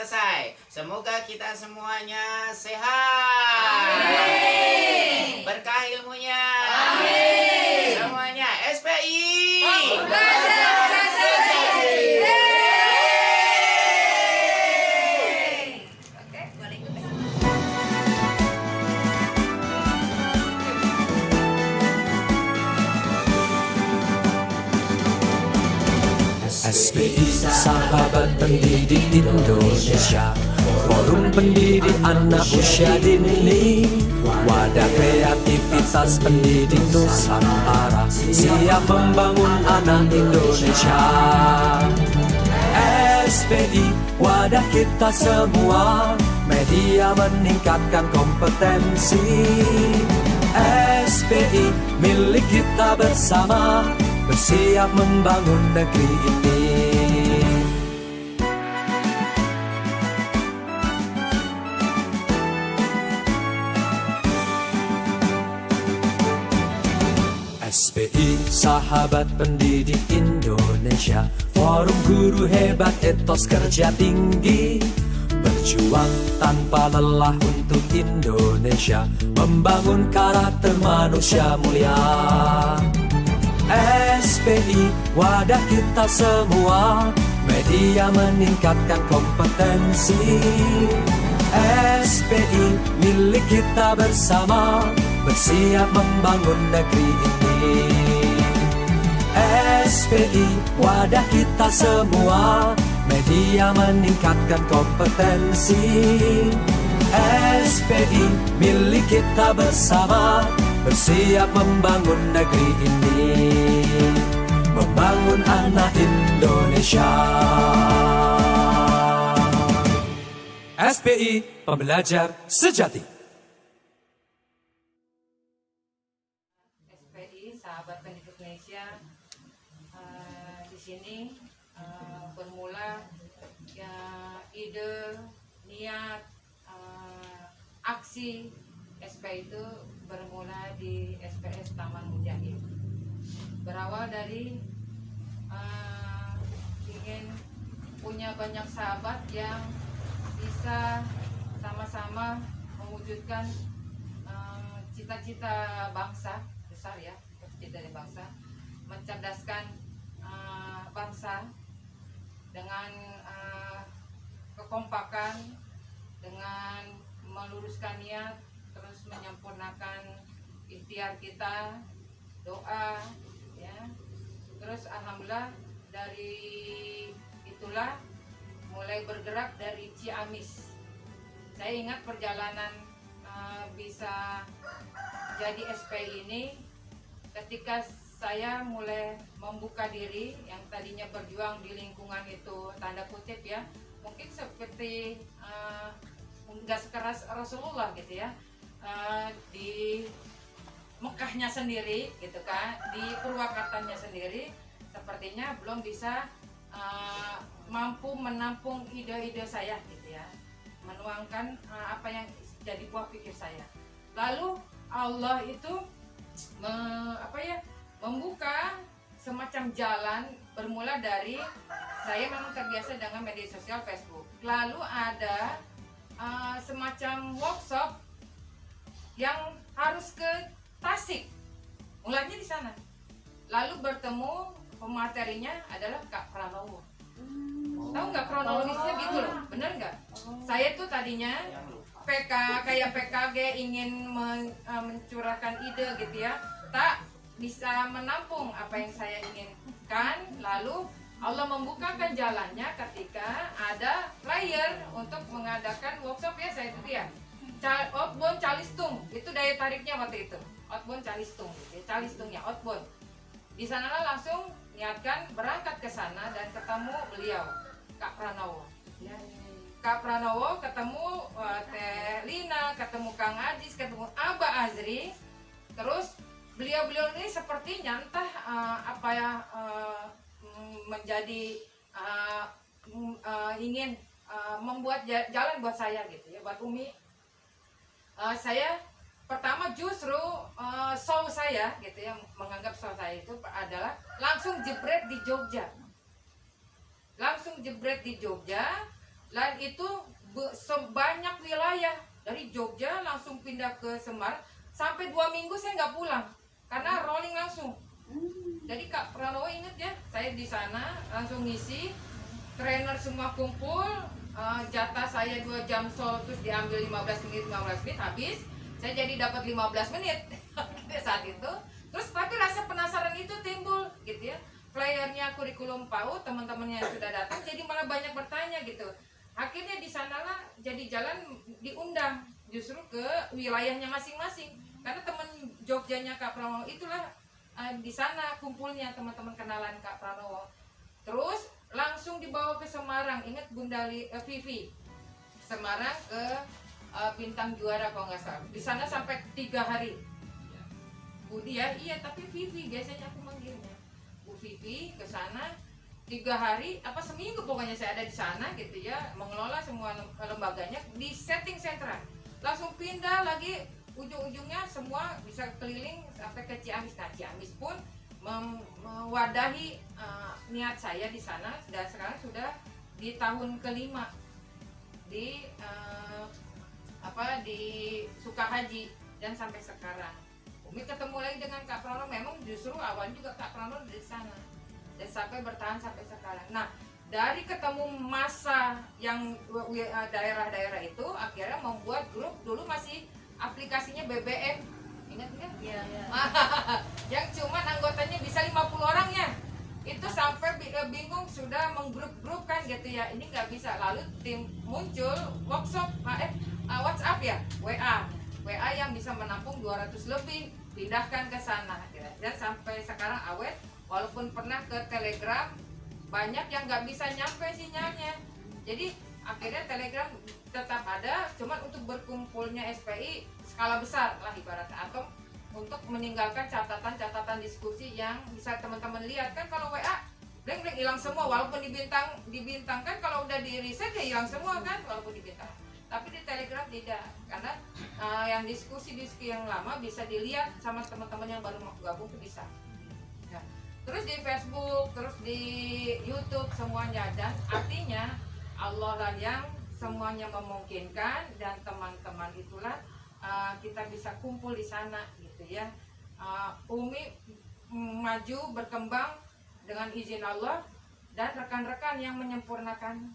selesai. Semoga kita semuanya sehat. Amin. Berkah ilmunya. Amin. Semuanya SPI. SPI Sahabat Pendidik Indonesia, Forum Pendidik Anak Usia Dini, wadah kreativitas pendidik Nusantara, siap membangun anak Indonesia. SPI wadah kita semua, media meningkatkan kompetensi. SPI milik kita bersama, bersiap membangun negeri ini. SPI Sahabat Pendidik Indonesia, Forum Guru Hebat Etos Kerja Tinggi, berjuang tanpa lelah untuk Indonesia, membangun karakter manusia mulia. SPI wadah kita semua, media meningkatkan kompetensi. SPI milik kita bersama, bersiap membangun negeri ini. SPI wadah kita semua, media meningkatkan kompetensi. SPI milik kita bersama, bersiap membangun negeri ini, membangun anak Indonesia. SPI Pembelajar Sejati. SPI Sahabat Pendidik Indonesia, di sini bermula ya, ide, niat, aksi SPI itu bermula di SPS Taman Mujahid. Berawal dari ingin punya banyak sahabat yang bisa sama-sama mewujudkan cita-cita bangsa besar ya, cita dari bangsa, mencerdaskan bangsa dengan kekompakan, dengan meluruskan niat, terus menyempurnakan ikhtiar kita, doa ya. Terus alhamdulillah dari itulah mulai bergerak dari Ciamis. Saya ingat perjalanan bisa jadi SPI ini ketika saya mulai membuka diri, yang tadinya berjuang di lingkungan itu tanda kutip ya, mungkin seperti nggak sekeras Rasulullah gitu ya, di Mekahnya sendiri gitu kan, di Purwakatannya sendiri sepertinya belum bisa mampu menampung ide-ide saya gitu ya, menuangkan apa yang jadi buah pikir saya. Lalu Allah itu membuka semacam jalan, bermula dari saya memang terbiasa dengan media sosial Facebook. Lalu ada semacam workshop yang harus ke Tasik, mulanya di sana. Lalu bertemu pematerinya adalah Kak Pranowo. Tahu nggak kronologisnya gitu loh, bener nggak? Saya tuh tadinya kayak PKG ingin mencurahkan ide gitu ya, tak bisa menampung apa yang saya inginkan. Lalu Allah membukakan jalannya ketika ada flyer untuk mengadakan workshop ya, saya itu ya, outbound Calistung, itu daya tariknya waktu itu, outbound Calistung, gitu ya, Calistungnya outbound. Di sanalah langsung niatkan berangkat ke sana dan ketemu beliau, Kak Pranowo. Ya. Kak Pranowo ketemu Teh Lina, ketemu Kang Ajis, ketemu Abah Azri. Terus beliau-beliau ini sepertinya entah menjadi ingin membuat jalan buat saya gitu ya, buat Umi. Saya pertama justru show saya gitu ya, menganggap show saya itu adalah langsung jebret di Jogja. Dan itu sebanyak wilayah dari Jogja langsung pindah ke Semar, sampai 2 minggu saya nggak pulang karena rolling langsung. Jadi Kak Pranowo inget ya, saya di sana langsung ngisi, trainer semua kumpul, jatah saya 2 jam sol terus diambil 15 menit habis, saya jadi dapat 15 menit saat itu. Terus tapi rasa penasaran itu timbul gitu ya, flyernya kurikulum PAUD, teman-temannya yang sudah datang jadi malah banyak bertanya gitu. Akhirnya di sanalah jadi jalan diundang justru ke wilayahnya masing-masing, karena teman Jogjanya Kak Pranowo itulah di sana kumpulnya teman-teman kenalan Kak Pranowo. Terus langsung dibawa ke Semarang, ingat Bunda Vivi, Semarang ke Bintang Juara kalau nggak salah. Di sana sampai 3 hari. Budi ya, iya tapi Vivi biasanya aku manggilnya. Bu Vivi ke sana 3 hari, apa seminggu pokoknya saya ada di sana gitu ya, mengelola semua lembaganya di setting sentra. Langsung pindah lagi, ujung-ujungnya semua bisa keliling sampai ke Ciamis. Nah Ciamis pun mewadahi niat saya di sana, dan sekarang sudah di tahun ke-5 di di Sukahaji dan sampai sekarang. Umi ketemu lagi dengan Kak Pranowo, memang justru awal juga Kak Pranowo dari sana dan sampai bertahan sampai sekarang. Nah dari ketemu masa yang daerah-daerah itu akhirnya membuat grup, dulu masih aplikasinya BBM, ingat nggak? Iya. Yang cuman anggotanya bisa 50 orang ya, itu sampai bingung, sudah menggrup-grupkan gitu ya, ini nggak bisa. Lalu tim muncul workshop WhatsApp ya, WA yang bisa menampung 200 lebih, pindahkan ke sana gitu. Dan sampai sekarang awet, walaupun pernah ke Telegram banyak yang nggak bisa nyampe sinyalnya, jadi akhirnya Telegram tetap ada, cuman untuk berkumpulnya SPI skala besar lah ibaratnya, atau untuk meninggalkan catatan-catatan diskusi yang bisa teman-teman lihat. Kan kalau WA blank hilang semua, walaupun dibintangkan, kalau udah di reset ya hilang semua kan walaupun dibintang. Tapi di Telegram tidak, karena yang diskusi yang lama bisa dilihat sama teman-teman yang baru mau gabung tuh bisa. Nah, terus di Facebook, terus di YouTube semuanya, dan artinya Allah lah yang semuanya memungkinkan, dan teman-teman itulah kita bisa kumpul di sana gitu ya. Umi maju berkembang dengan izin Allah dan rekan-rekan yang menyempurnakan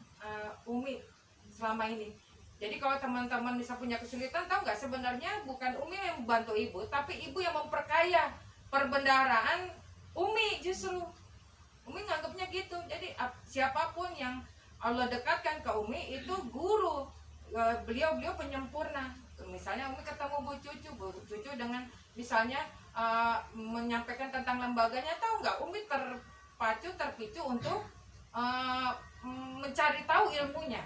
Umi selama ini. Jadi kalau teman-teman bisa punya kesulitan, tahu nggak, sebenarnya bukan Umi yang membantu ibu, tapi ibu yang memperkaya perbendaharaan Umi justru. Umi nganggapnya gitu. Jadi siapapun yang Allah dekatkan ke Umi itu guru, beliau penyempurna. Misalnya Umi ketemu Bu Cucu dengan misalnya menyampaikan tentang lembaganya, tahu nggak, Umi terpicu untuk mencari tahu ilmunya.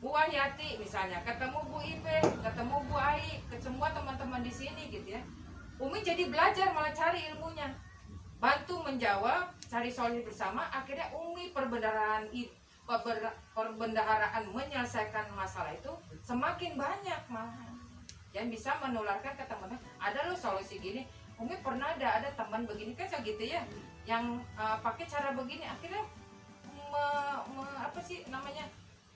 Bu Wahyati misalnya ketemu Bu Ipe, ketemu Bu Ai, ke semua teman-teman di sini gitu ya. Umi jadi belajar, malah cari ilmunya, bantu menjawab, cari solusi bersama. Akhirnya Umi perbendaharaan menyelesaikan masalah itu semakin banyak malah, yang bisa menularkan ke teman-teman. Ada loh solusi gini, Umi pernah ada teman begini kan gitu ya, yang pakai cara begini, akhirnya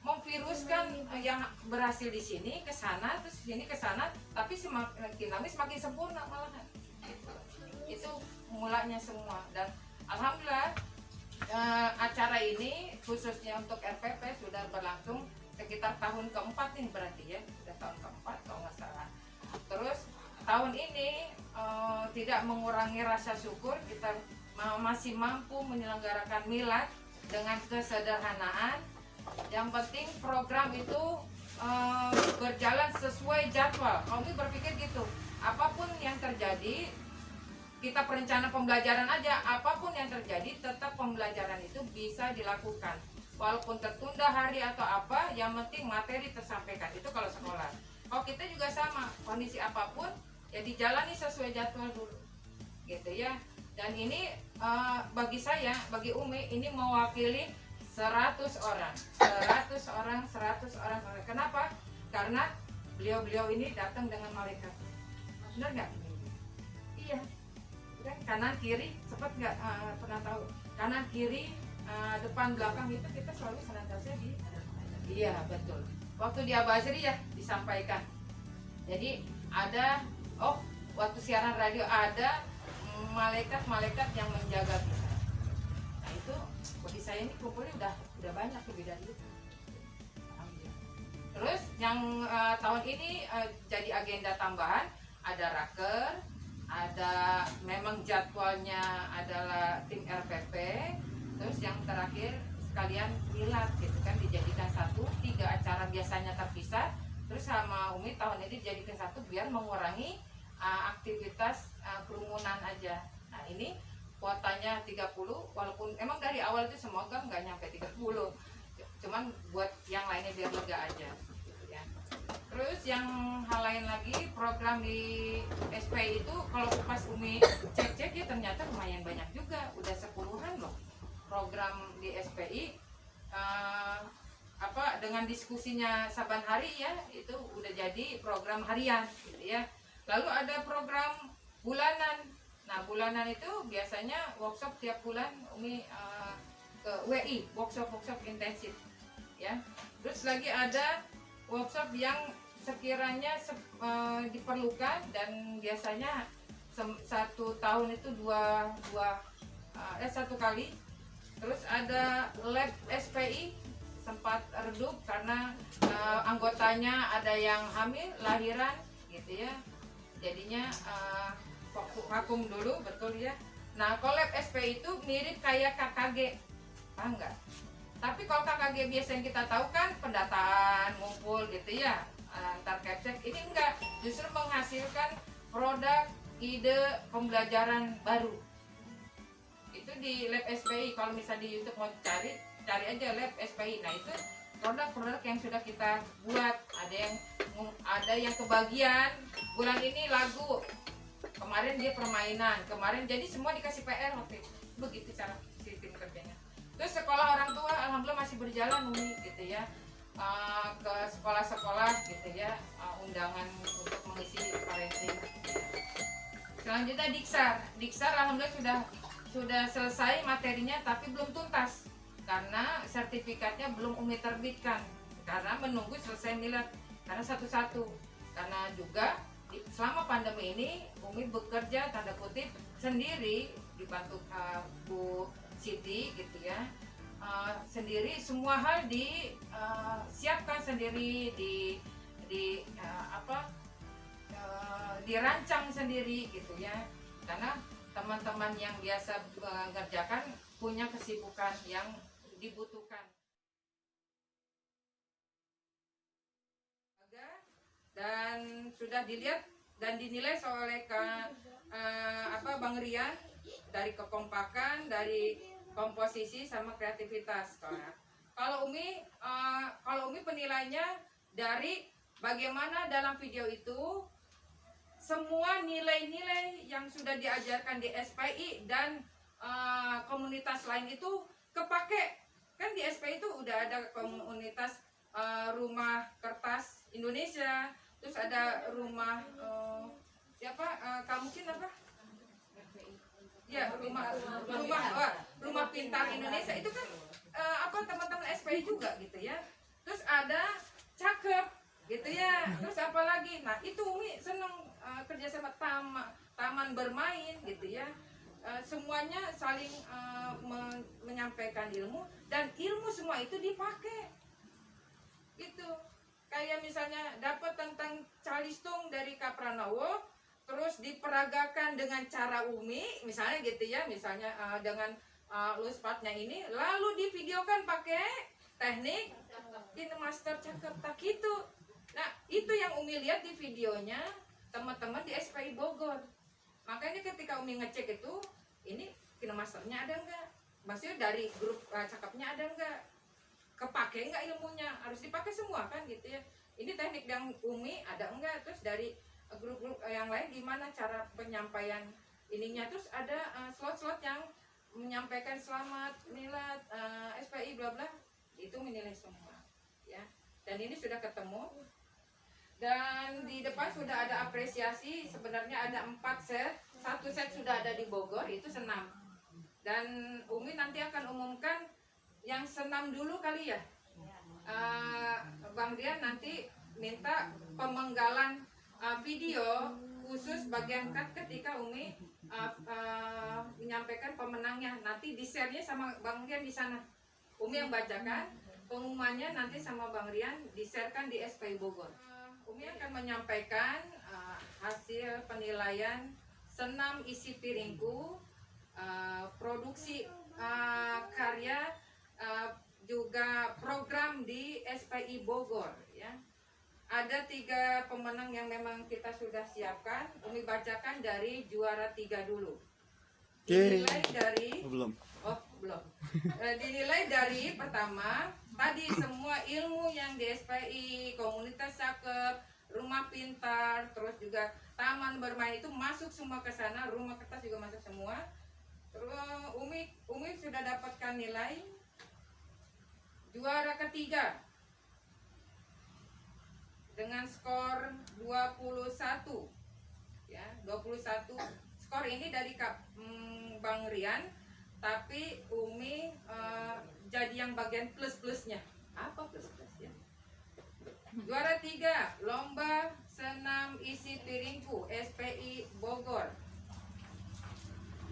memviruskan yang berhasil di sini ke sana, terus sini ke sana, tapi semakin lama semakin sempurna malahan. Itu mulanya semua. Dan alhamdulillah acara ini khususnya untuk RPP sudah berlangsung sekitar tahun keempat nih berarti ya, sudah tahun keempat kalau nggak salah. Terus tahun ini tidak mengurangi rasa syukur, kita masih mampu menyelenggarakan milad dengan kesederhanaan. Yang penting program itu berjalan sesuai jadwal. Kami berpikir gitu, apapun yang terjadi, kita perencana pembelajaran aja, apapun yang terjadi tetap pembelajaran itu bisa dilakukan, walaupun tertunda hari atau apa, yang penting materi tersampaikan. Itu kalau sekolah. Kalau kita juga sama, kondisi apapun ya dijalani sesuai jadwal dulu gitu ya. Dan ini bagi saya, bagi Umi, ini mewakili 100 orang. Kenapa? Karena beliau ini datang dengan malaikat. Benar nggak? Iya. Kan kanan kiri, sempat nggak pernah tahu? Kanan kiri, depan belakang itu kita selalu senantiasa di Iya betul. Waktu di Abazri ya disampaikan. Jadi ada waktu siaran radio ada malaikat-malaikat yang menjaga kita. Nah itu bagi saya ini kumpulnya udah banyak lebih dari itu. Alhamdulillah. Terus yang tahun ini jadi agenda tambahan ada raker, ada memang jadwalnya adalah tim RPP, terus yang terakhir sekalian milad gitu kan, dijadikan 3 acara biasanya terpisah, terus sama Umi tahun ini dijadikan 1 biar mengurangi aktivitas kerumunan aja. Nah ini kuotanya 30, walaupun emang dari awal itu semoga nggak nyampe 30, cuman buat yang lainnya biar lega aja gitu ya. Terus yang hal lain lagi, program di SPI itu kalau pas Umi cek-cek ya ternyata lumayan banyak juga, udah 10-an loh program di SPI. Dengan diskusinya saban hari ya, itu udah jadi program harian gitu ya. Lalu ada program bulanan. Nah bulanan itu biasanya workshop tiap bulan Umi ke WI, workshop intensif ya. Terus lagi ada workshop yang sekiranya diperlukan dan biasanya 1 tahun itu 1 kali. Terus ada lab SPI sempat redup karena anggotanya ada yang hamil, lahiran gitu ya. Jadinya vakum dulu, betul ya. Nah, kalau lab SPI itu mirip kayak KKG, paham nggak? Tapi kalau KKG biasa yang kita tahu kan pendataan, ngumpul gitu ya, antar capsek. Ini enggak, justru menghasilkan produk, ide, pembelajaran baru. Itu di lab SPI. Kalau misalnya di YouTube mau cari aja lab SPI. Nah itu produk-produk yang sudah kita buat. Ada yang kebagian bulan ini lagu, kemarin dia permainan, kemarin jadi semua dikasih PR waktu itu. Begitu cara sistem kerjanya. Terus sekolah orang tua alhamdulillah masih berjalan Umi gitu ya. Ke sekolah-sekolah gitu ya, undangan untuk mengisi parenting. Selanjutnya Diksar alhamdulillah sudah selesai materinya tapi belum tuntas karena sertifikatnya belum Umi terbitkan karena menunggu selesai milad karena satu-satu, karena juga selama pandemi ini Umi bekerja tanda kutip sendiri dibantu Bu Siti gitu ya, sendiri semua hal disiapkan sendiri, dirancang sendiri gitu ya, karena teman-teman yang biasa mengerjakan punya kesibukan yang dibutuhkan. Dan sudah dilihat dan dinilai oleh Bang Rian dari kekompakan, dari komposisi sama kreativitas. Kalau Umi penilainya dari bagaimana dalam video itu semua nilai-nilai yang sudah diajarkan di SPI dan komunitas lain itu kepake. Kan di SPI itu udah ada komunitas rumah kertas Indonesia, terus ada rumah mungkin apa? Ya, rumah pintar Indonesia itu kan teman-teman SPI juga gitu ya. Terus ada cakep gitu ya. Terus apa lagi? Nah, itu Umi seneng kerjasama taman bermain gitu ya. Semuanya saling menyampaikan ilmu dan ilmu semua itu dipakai gitu. Kayak misalnya dapat tentang calistung dari Kak Pranowo, terus diperagakan dengan cara Umi misalnya gitu ya, misalnya dengan luspatnya ini lalu divideokan pakai teknik KineMaster cakep tak gitu. Nah itu yang Umi lihat di videonya teman-teman di SPI Bogor. Makanya ketika Umi ngecek itu, ini KineMasternya ada enggak, maksudnya dari grup cakepnya ada enggak, kepake enggak ilmunya, harus dipakai semua kan gitu ya. Ini teknik yang Umi ada enggak, terus dari grup-grup yang lain gimana cara penyampaian ininya, terus ada slot-slot yang menyampaikan selamat milad SPI bla bla, itu menilai semua ya. Dan ini sudah ketemu. Dan di depan sudah ada apresiasi, sebenarnya ada 4 set. 1 set sudah ada di Bogor, itu senam. Dan Umi nanti akan umumkan yang senam dulu kali ya. Bang Rian nanti minta pemenggalan video khusus bagian cut ketika Umi menyampaikan pemenangnya. Nanti di-share-nya sama Bang Rian di sana. Umi yang bacakan, pengumumannya nanti sama Bang Rian di-sharekan di SPI Bogor. Umi akan menyampaikan hasil penilaian senam isi piringku, produksi karya, juga program di SPI Bogor ya. Ada 3 pemenang yang memang kita sudah siapkan. Umi bacakan dari juara 3 dulu. Dinilai dari belum. Dinilai dari pertama, tadi semua ilmu yang di SPI, komunitas cakep, rumah pintar, terus juga taman bermain itu masuk semua ke sana, rumah kertas juga masuk semua. Terus Umi sudah dapatkan nilai juara ketiga dengan skor 21 ya, 21. Skor ini dari Bang Rian, tapi Umi jadi yang bagian plus-plusnya. Apa plus-plusnya? Juara 3 lomba senam isi piringku SPI Bogor.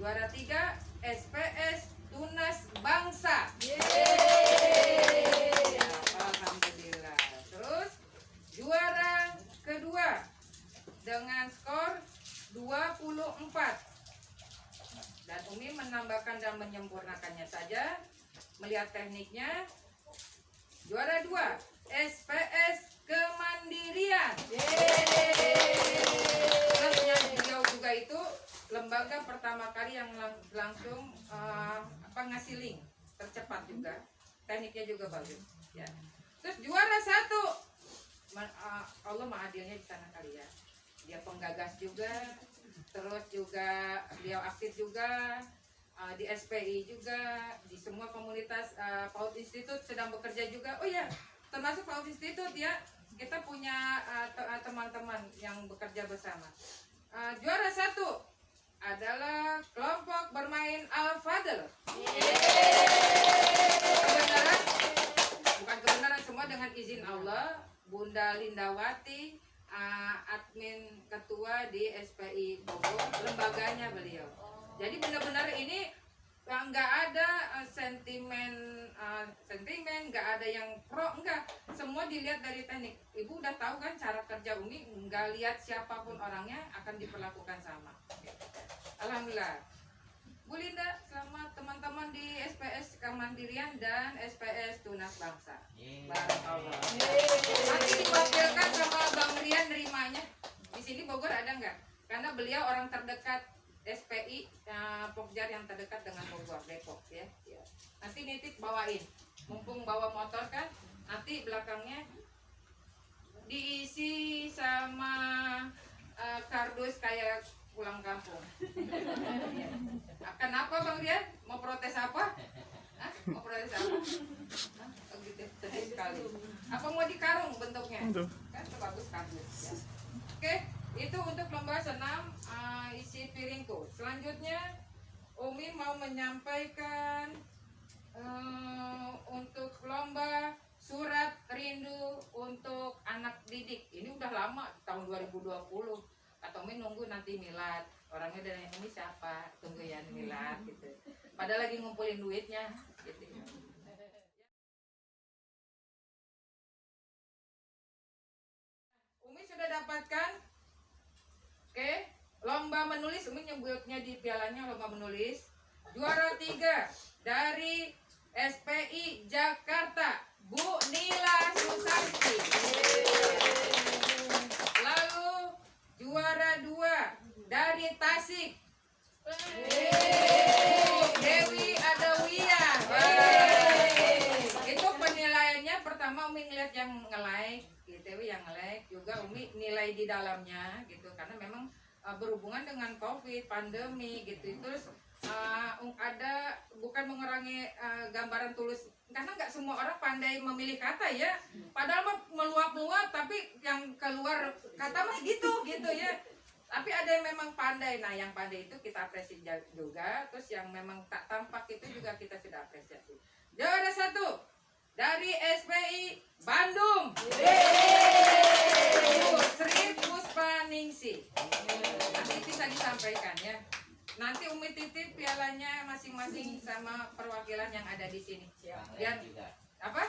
Juara 3 SPS Tunas Bangsa. Yeay. Alhamdulillah. Terus juara kedua dengan skor 24. Dan Umi menambahkan dan menyempurnakannya saja. Melihat tekniknya. Juara 2 SPS Kemandirian. Terus yang beliau juga itu lembaga pertama kali yang langsung ngasih link tercepat juga, tekniknya juga bagus ya. Terus juara 1 Allah adilnya di sana kali ya, dia penggagas juga, terus juga beliau aktif juga di SPI juga, di semua komunitas. PAUD Institute sedang bekerja juga. Oh ya, termasuk PAUD Institute ya, kita punya teman-teman yang bekerja bersama. Juara 1 adalah kelompok bermain Al-Fadl. Kebenaran, bukan kebenaran, semua dengan izin Allah. Bunda Lindawati, admin ketua di SPI Bogor, lembaganya beliau. Jadi benar-benar ini nggak ada sentimen, nggak ada yang pro, enggak. Semua dilihat dari teknik. Ibu udah tahu kan cara kerja Umi, nggak lihat siapapun orangnya akan diperlakukan sama. Alhamdulillah. Bu Linda, selamat teman-teman di SPS Kemandirian dan SPS Tunas Bangsa. Barakallah. Nanti diwakilkan sama Bang Rian nerimanya. Di sini Bogor ada nggak? Karena beliau orang terdekat SPI, Pokjar yang terdekat dengan Bogor, Depok ya. Nanti nitip bawain. Mumpung bawa motor kan, nanti belakangnya diisi sama kardus kayak pulang kampung. Kenapa Bang Rian? Mau protes apa? Hah? Mau protes apa? Oh gitu, sedih sekali. Apa mau dikarung bentuknya? Kan bagus kardus ya. Oke, itu untuk lomba senam isi piringku. Selanjutnya Umi mau menyampaikan untuk lomba surat rindu untuk anak didik. Ini udah lama, tahun 2020. Atau Umi nunggu nanti milad. Orangnya dari ini siapa? Tunggu ya milad gitu. Padahal lagi ngumpulin duitnya gitu. Umi sudah dapatkan. Oke, lomba menulis. Umi nyebutnya di pialanya lomba menulis. Juara 3 dari SPI Jakarta, Bu Nila Susanti. Lalu juara 2 dari Tasik, Dewi Adawia. Itu penilaiannya pertama Umi ngeliat yang nge-like, Dewi yang nge-like juga Umi nilai di dalamnya gitu, karena memang berhubungan dengan COVID, pandemi gitu. Terus ada bukan mengurangi gambaran tulus, karena nggak semua orang pandai memilih kata ya. Padahal mah meluap-luap, tapi yang keluar kata mah segitu gitu ya. Tapi ada yang memang pandai. Nah, yang pandai itu kita apresiasi juga. Terus yang memang tak tampak itu juga kita sudah apresiasi. Juara 1 dari SPI Bandung. Sri Puspaningsih. Nanti bisa disampaikan ya. Nanti Umi titip pialanya masing-masing sama perwakilan yang ada di sini. Biar apa?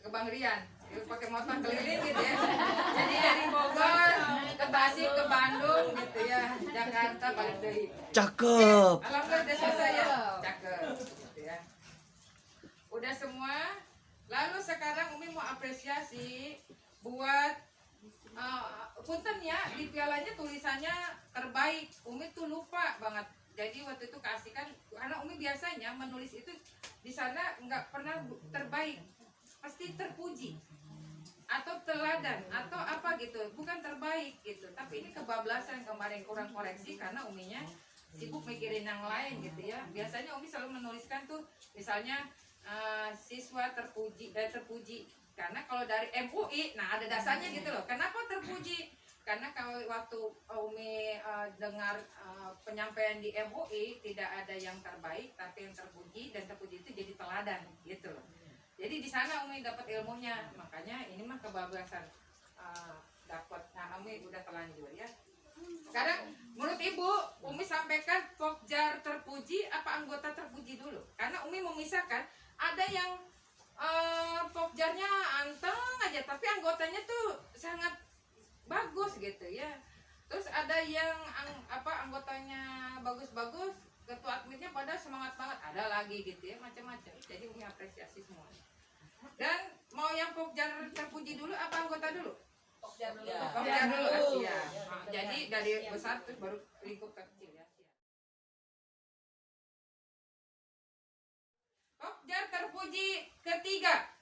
Ke Bang Rian. Pakai motor keliling gitu ya. Jadi dari Bogor ke Tasik ke Bandung gitu ya. Jakarta balik deui. Cakep. Alhamdulillah udah selesai ya. Cakep gitu ya. Udah semua. Lalu sekarang Umi mau apresiasi buat punten ya, di pialanya tulisannya terbaik. Umi tuh lupa banget. Jadi waktu itu kasihkan, karena Umi biasanya menulis itu di sana nggak pernah terbaik, pasti terpuji atau teladan atau apa gitu, bukan terbaik gitu. Tapi ini kebablasan kemarin kurang koreksi karena Uminya sibuk mikirin yang lain gitu ya. Biasanya Umi selalu menuliskan tuh misalnya siswa terpuji karena kalau dari MUI, nah ada dasarnya gitu loh. Kenapa terpuji? Karena kalau waktu Umi dengar penyampaian di MUI tidak ada yang terbaik, tapi yang terpuji, dan terpuji itu jadi teladan gitu loh. Jadi di sana Umi dapat ilmunya, makanya ini mah kebablasan dapat. Nah Umi udah telanjur ya. Sekarang menurut Ibu, Umi sampaikan Pokjar terpuji apa anggota terpuji dulu? Karena Umi memisahkan, ada yang Pokjarnya anteng aja, tapi anggotanya tuh sangat bagus gitu ya. Terus ada yang anggotanya bagus-bagus, ketua adminnya pada semangat banget, ada lagi gitu ya, macam-macam. Jadi Umi apresiasi semuanya. Dan mau yang Pokjar terpuji dulu apa anggota dulu? Pokjar dulu. Pokjar dulu. Ya. Jadi dari besar terus baru lingkup kecil ya. Pokjar terpuji ketiga.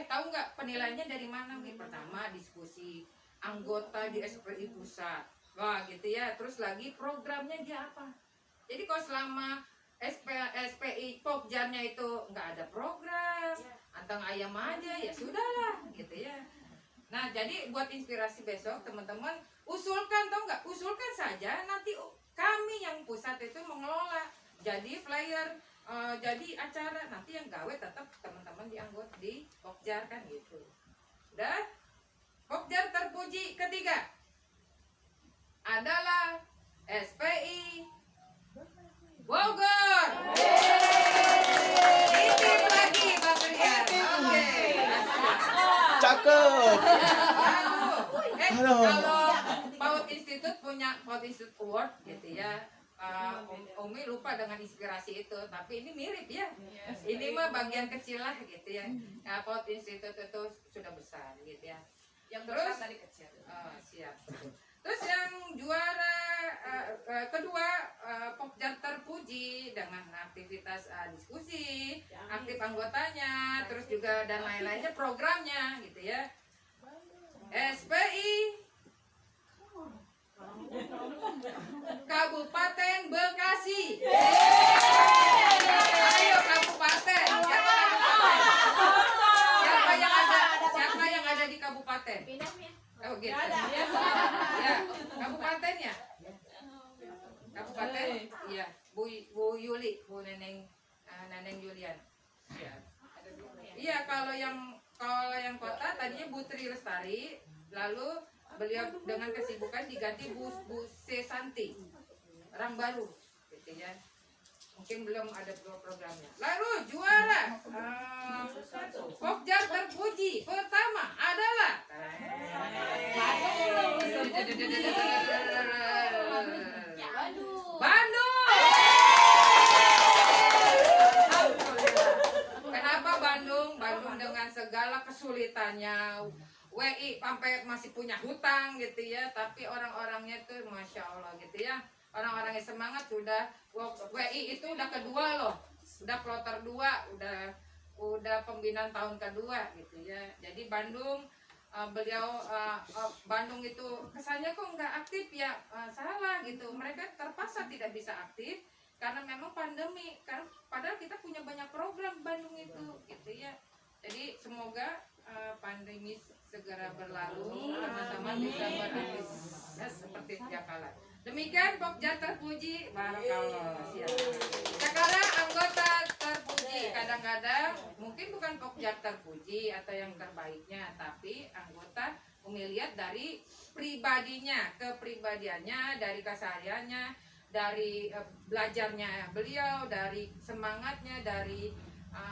Tahu nggak penilaiannya dari mana nih? Pertama diskusi anggota di SPI pusat, wah gitu ya. Terus lagi programnya dia apa? Jadi kalau selama SPI Pokjarnya itu nggak ada program, anteng ayam aja ya sudahlah gitu ya. Nah jadi buat inspirasi besok teman-teman usulkan, tau nggak? Usulkan saja, nanti kami yang pusat itu mengelola. Jadi flyer, jadi acara, nanti yang gawe tetap teman-teman di anggota di Pokjar kan gitu. Udah, Pokjar terpuji ketiga adalah SPI Bogor. Titip lagi Bang Rian. Oke. Cakep. Kalau PAUD Institute punya PAUD Institute Award gitu ya. Umi lupa dengan inspirasi itu, tapi ini mirip ya. Ini mah bagian kecil lah gitu ya. Nah, PAUD Institute itu sudah besar gitu ya. Yang terus tadi kecil. Siap. Terus yang juara kedua Pokjar terpuji dengan aktivitas diskusi, aktif anggotanya, terus juga dan lain-lainnya programnya gitu ya. SPI Kabupaten Bekasi. Ayo Kabupaten. Siapa yang ada di kabupaten? Oh gitu. Ya, kabupatennya. Kabupaten, iya. Bu Yuli, Bu Neneng Julian. Iya, kalau yang kota tadinya Bu Tri Lestari, lalu beliau dengan kesibukan diganti Bu Santi, orang baru, gitu ya. Mungkin belum ada programnya. Lalu juara Pokjar terpuji pertama adalah Bandung. Kenapa Bandung? Bandung dengan segala kesulitannya, WI sampai masih punya hutang gitu ya, tapi orang-orangnya tuh masya Allah gitu ya. Orang-orangnya semangat, sudah WI itu udah kedua loh, udah kloter 2, udah pembinaan tahun kedua gitu ya. Jadi Bandung Bandung itu kesannya kok nggak aktif ya, salah gitu. Mereka terpaksa tidak bisa aktif karena memang pandemi. Karena padahal kita punya banyak program Bandung itu gitu ya. Jadi semoga pandemi segera berlalu, teman-teman bisa beraktivitas seperti sedia kala. Demikian Pokja terpuji, barakallah. Siap. Sekarang anggota terpuji, kadang-kadang mungkin bukan Pokja terpuji atau yang terbaiknya, tapi anggota Umi lihat dari pribadinya, kepribadiannya, dari kesehariannya, dari belajarnya beliau, dari semangatnya, dari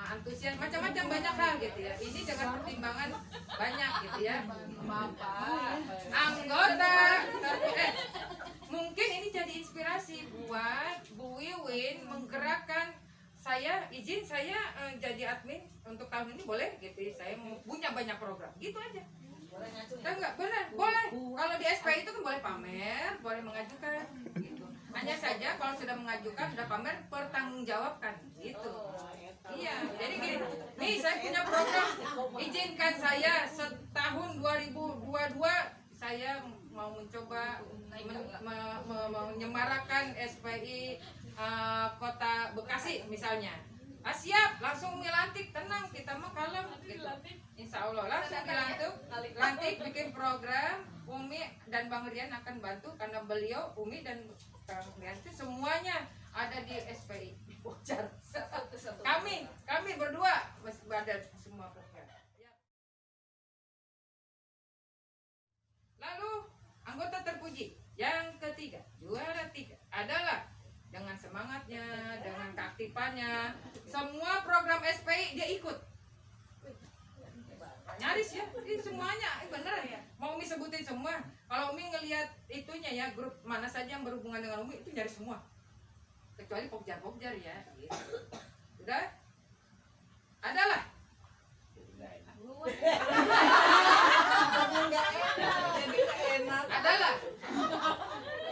antusias, macam-macam banyak hal gitu ya. Ini dengan pertimbangan banyak gitu ya. Anggota mungkin ini jadi inspirasi buat Bu Wiwin menggerakkan saya, izin saya jadi admin untuk tahun ini boleh gitu. Saya mau punya banyak program gitu aja. Enggak benar, boleh. Kalau di SPI itu kan boleh pamer, boleh mengajukan gitu. Hanya saja kalau sudah mengajukan, sudah pamer, pertanggungjawabkan gitu. Iya, jadi gini, nih saya punya program, izinkan saya setahun 2022 saya mau mencoba menyemarakan SPI Kota Bekasi misalnya. Siap, langsung Umi lantik, tenang, kita mah kalem gitu. Insya Allah langsung lantik bikin program. Umi dan Bang Rian akan bantu karena beliau, Umi dan Bang Rian itu semuanya ada di SPI Bojar. Kami berdua masih ada semua program. Lalu anggota terpuji yang ketiga, juara 3 adalah dengan semangatnya, dengan keaktifannya, semua program SPI dia ikut. Nyaris ya, ini semuanya bener ya. Mau Umi sebutin semua. Kalau Umi ngelihat itunya ya, grup mana saja yang berhubungan dengan Umi itu nyaris semua. Kecuali Pokjar ya. Gitu. Udah? Adalah adalah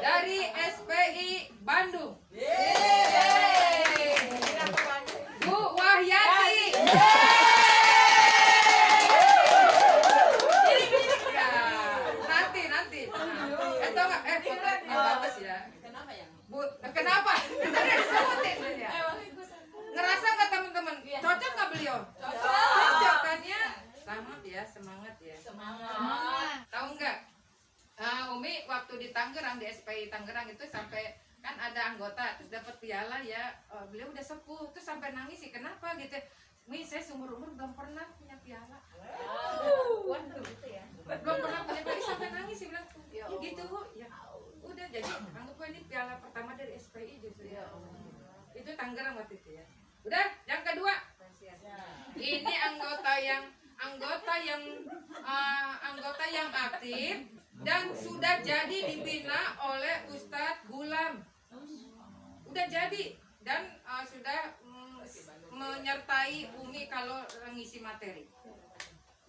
dari SPI Bandung. Bu Wahyati. Nanti. Tahu nggak? Bagus ya. Bu, kenapa? Tadi disebutin ya. Ngerasa nggak teman-teman? Cocok nggak beliau? Cocok kan ya? Semangat ya. Tahu nggak? Umi waktu di Tangerang, di SPI Tangerang itu sampai kan ada anggota terus dapat piala ya, beliau udah sepuh terus sampai nangis sih, kenapa gitu? Umi, saya seumur-umur belum pernah punya piala. Gitu ya. Belum pernah punya piala sampai nangis sih, bilang gitu Bu. Ya udah, jadi anggap ini piala pertama dari SPI justru ya. Itu Tangerang waktu itu ya. Udah, yang kedua. Ini anggota yang aktif dan sudah jadi dibina oleh Ustadz Gulam. Udah jadi dan sudah menyertai Umi kalau ngisi materi.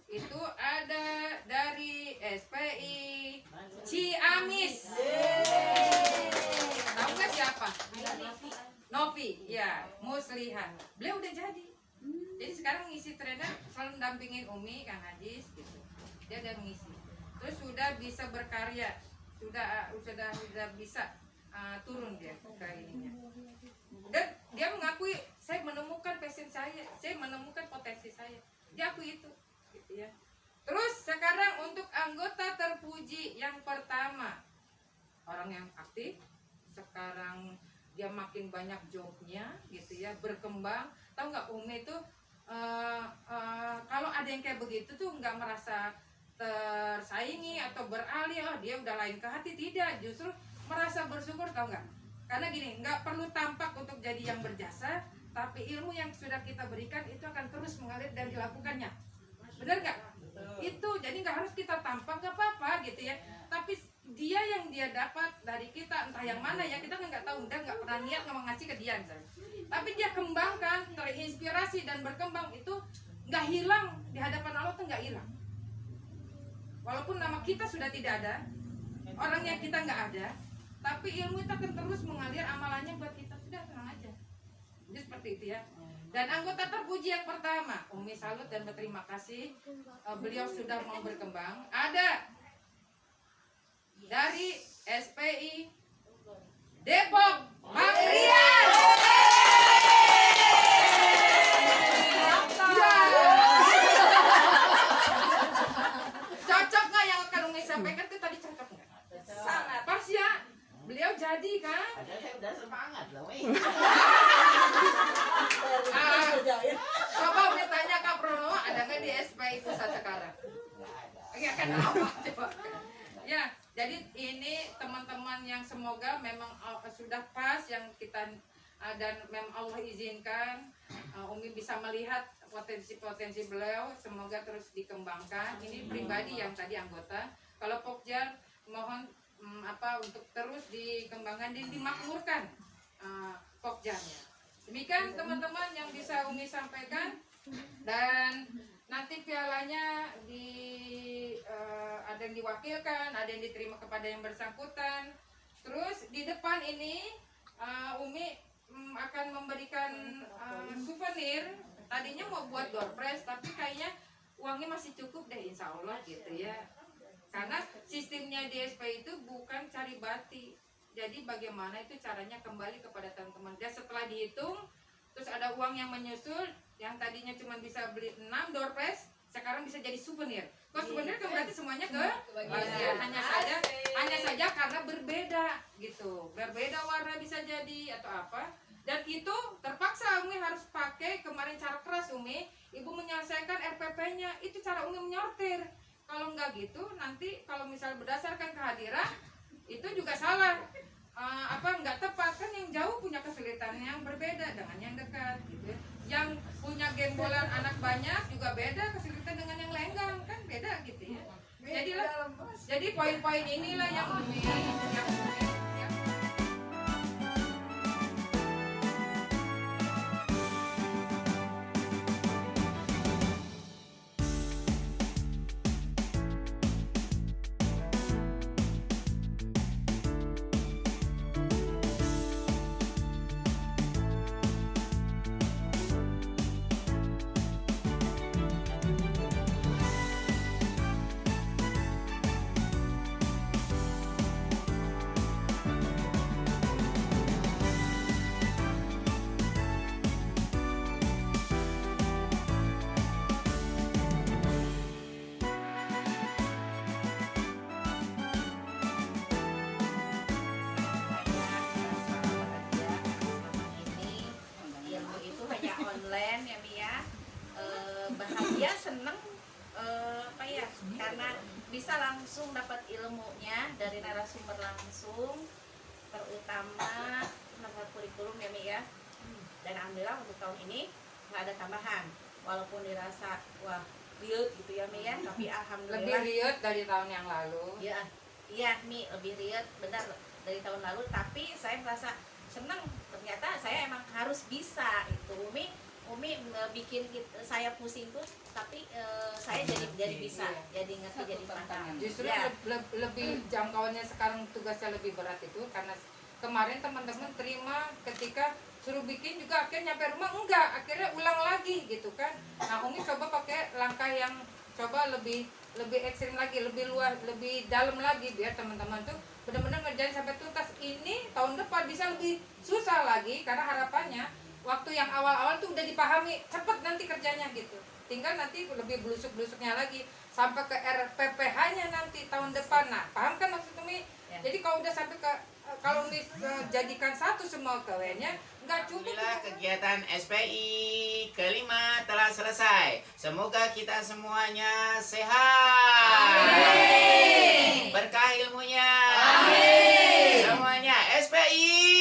Itu ada dari SPI Ciamis. Tahu nggak siapa? Novi, ya, Muslihan. Beliau udah jadi. Jadi sekarang ngisi trainer selalu dampingin Umi, Kang Hadis gitu. Dia udah ngisi. Terus sudah bisa berkarya, sudah bisa turun dia ke ininya. Dan dia mengakui, saya menemukan passion saya menemukan potensi saya. Dia akui itu, gitu ya. Terus sekarang untuk anggota terpuji yang pertama, orang yang aktif, sekarang dia makin banyak jobnya, gitu ya, berkembang. Tahu nggak, Umi itu kalau ada yang kayak begitu tuh nggak merasa tersaingi atau beralih, dia udah lain ke hati, tidak, justru merasa bersyukur. Tahu nggak? Karena gini, nggak perlu tampak untuk jadi yang berjasa, tapi ilmu yang sudah kita berikan itu akan terus mengalir dan dilakukannya. Benar nggak? Itu jadi nggak harus kita tampak, nggak apa-apa gitu ya. Tapi dia dapat dari kita, entah yang mana ya, kita nggak tahu, udah nggak pernah niat nggak ngasih ke dia misalnya. Tapi dia kembangkan, terinspirasi dan berkembang, itu nggak hilang di hadapan Allah, tuh nggak hilang. Walaupun nama kita sudah tidak ada, orangnya kita nggak ada, tapi ilmu itu akan terus mengalir, amalannya buat kita, sudah tenang aja. Jadi seperti itu ya. Dan anggota terpuji yang pertama, Umi salut dan berterima kasih, beliau sudah mau berkembang. Ada dari SPI Depok, Bang Rian. Cocok nggak yang akan Umi sampaikan itu tadi, cocok nggak? Sangat pas ya. Beliau Oke, akan apa coba? Ya, jadi ini teman-teman yang semoga memang sudah pas yang kita dan memang Allah izinkan Umi bisa melihat potensi-potensi beliau, semoga terus dikembangkan. Ini pribadi yang tadi anggota. Kalau Pokja mohon untuk terus dikembangkan dan dimakmurkan Pokjanya. Demikian teman-teman yang bisa Umi sampaikan, dan nanti pialanya ada yang diwakilkan, ada yang diterima kepada yang bersangkutan. Terus di depan ini Umi akan memberikan souvenir. Tadinya mau buat door prize, tapi kayaknya uangnya masih cukup deh, insya Allah gitu ya. Karena sistemnya DSP itu bukan cari bati. Jadi bagaimana itu caranya kembali kepada teman-teman. Dan setelah dihitung, terus ada uang yang menyusul, yang tadinya cuma bisa beli 6 door prize, sekarang bisa jadi souvenir. Kalau souvenir kan berarti semuanya ke bagian. Hanya saja karena berbeda gitu. Berbeda warna bisa jadi atau apa. Dan itu terpaksa Umi harus pakai kemarin cara keras Umi. Ibu menyelesaikan RPP-nya, itu cara Umi menyortir. Kalau enggak gitu, nanti kalau misal berdasarkan kehadiran, itu juga salah. Enggak tepat, kan yang jauh punya kesulitan yang berbeda dengan yang dekat gitu. Yang punya gembolan anak banyak juga beda kesulitan dengan yang lenggang, kan beda gitu ya. Jadi poin-poin inilah yang bahagia, seneng karena bisa langsung dapat ilmunya dari narasumber langsung, terutama mengenai kurikulum ya Mi ya. Dan alhamdulillah untuk tahun ini nggak ada tambahan, walaupun dirasa wah riut gitu ya Mi ya, tapi alhamdulillah lebih riut dari tahun yang lalu. Iya Mi, lebih riut benar dari tahun lalu, tapi saya merasa seneng, ternyata saya emang harus bisa itu. Umi bikin saya pusing tuh, tapi saya jadi bisa, jadi ngerti, jadi paham. Justru lebih jangkauannya sekarang tugasnya lebih berat itu karena kemarin teman-teman terima ketika suruh bikin juga akhirnya nyampe rumah enggak, akhirnya ulang lagi gitu kan. Nah Umi coba pakai langkah yang coba lebih ekstrim lagi, lebih luas, lebih dalam lagi biar teman-teman tuh benar-benar ngerjain sampai tuntas. Ini tahun depan bisa lebih susah lagi karena harapannya waktu yang awal-awal tuh udah dipahami cepet nanti kerjanya gitu. Tinggal nanti lebih belusuk-belusuknya lagi sampai ke RPPH-nya nanti tahun depan. Nah, paham kan maksud Umi? Ya. Jadi kalau udah sampai ke kalau Umi jadikan satu semua KW-nya nggak cukup. Alhamdulillah kegiatan SPI kelima telah selesai. Semoga kita semuanya sehat. Amin. Berkah ilmunya. Amin. Semuanya SPI.